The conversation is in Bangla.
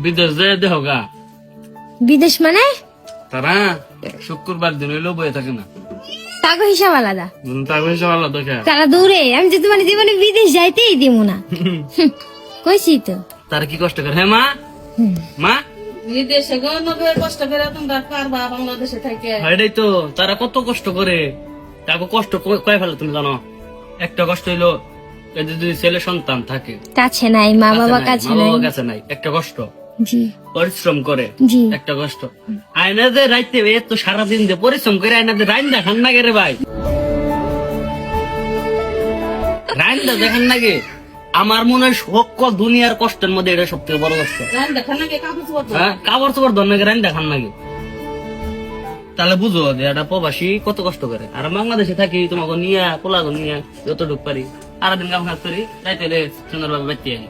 বিদেশ যে দেহ গা বিদেশ মানে তারা শুক্রবার দিন হইলেও বয়ে থাকে না তাকে হিসাব আলাদা, তার বেশি ভালো দেখে তারা দূরে। আমি যদি মানে জীবনে বিদেশ যাইতেই দিব না। কইছি তো। তারা কি কষ্ট করে হ্যাঁ মা মা বিদেশে গণবের কষ্ট করে তোমরা পারবা বাংলাদেশে থাকে। এটাই তো তারা কত কষ্ট করে, তাকে কষ্ট কয়ে ফেলে তুমি জানো। একটা কষ্ট হইলো এদের যদি ছেলে সন্তান থাকে কাছে নাই, মা বাবা কাছে মা নাই। বাবা কাছে নাই, একটা কষ্ট জি পরিশ্রম করে জি। একটা কষ্ট। আয়নাদের রাইতে তো সারাদিন দিয়ে পরিশ্রম করে আয়নাদের রাইন দেখান না গে রে ভাই, রাইন দেখান না গে। আমার মনে হয় সকল দুনিয়ার কষ্টের মধ্যে এটা সব থেকে বড় কষ্ট। দেখা নাকি কাপড় চোপড় ধোয়া। হ্যাঁ কাপড় চোপড় ধর নাকি রাইন দেখান নাকি, তাহলে বুঝো যে একটা প্রবাসী কত কষ্ট করে। আর বাংলাদেশে থাকি তোমাকে নিয়ে পোলাগো নিয়ে যতটুকু পারি সারাদিন কাম কাজ করি, রাইতে সুন্দরভাবে বেঁচে আনি।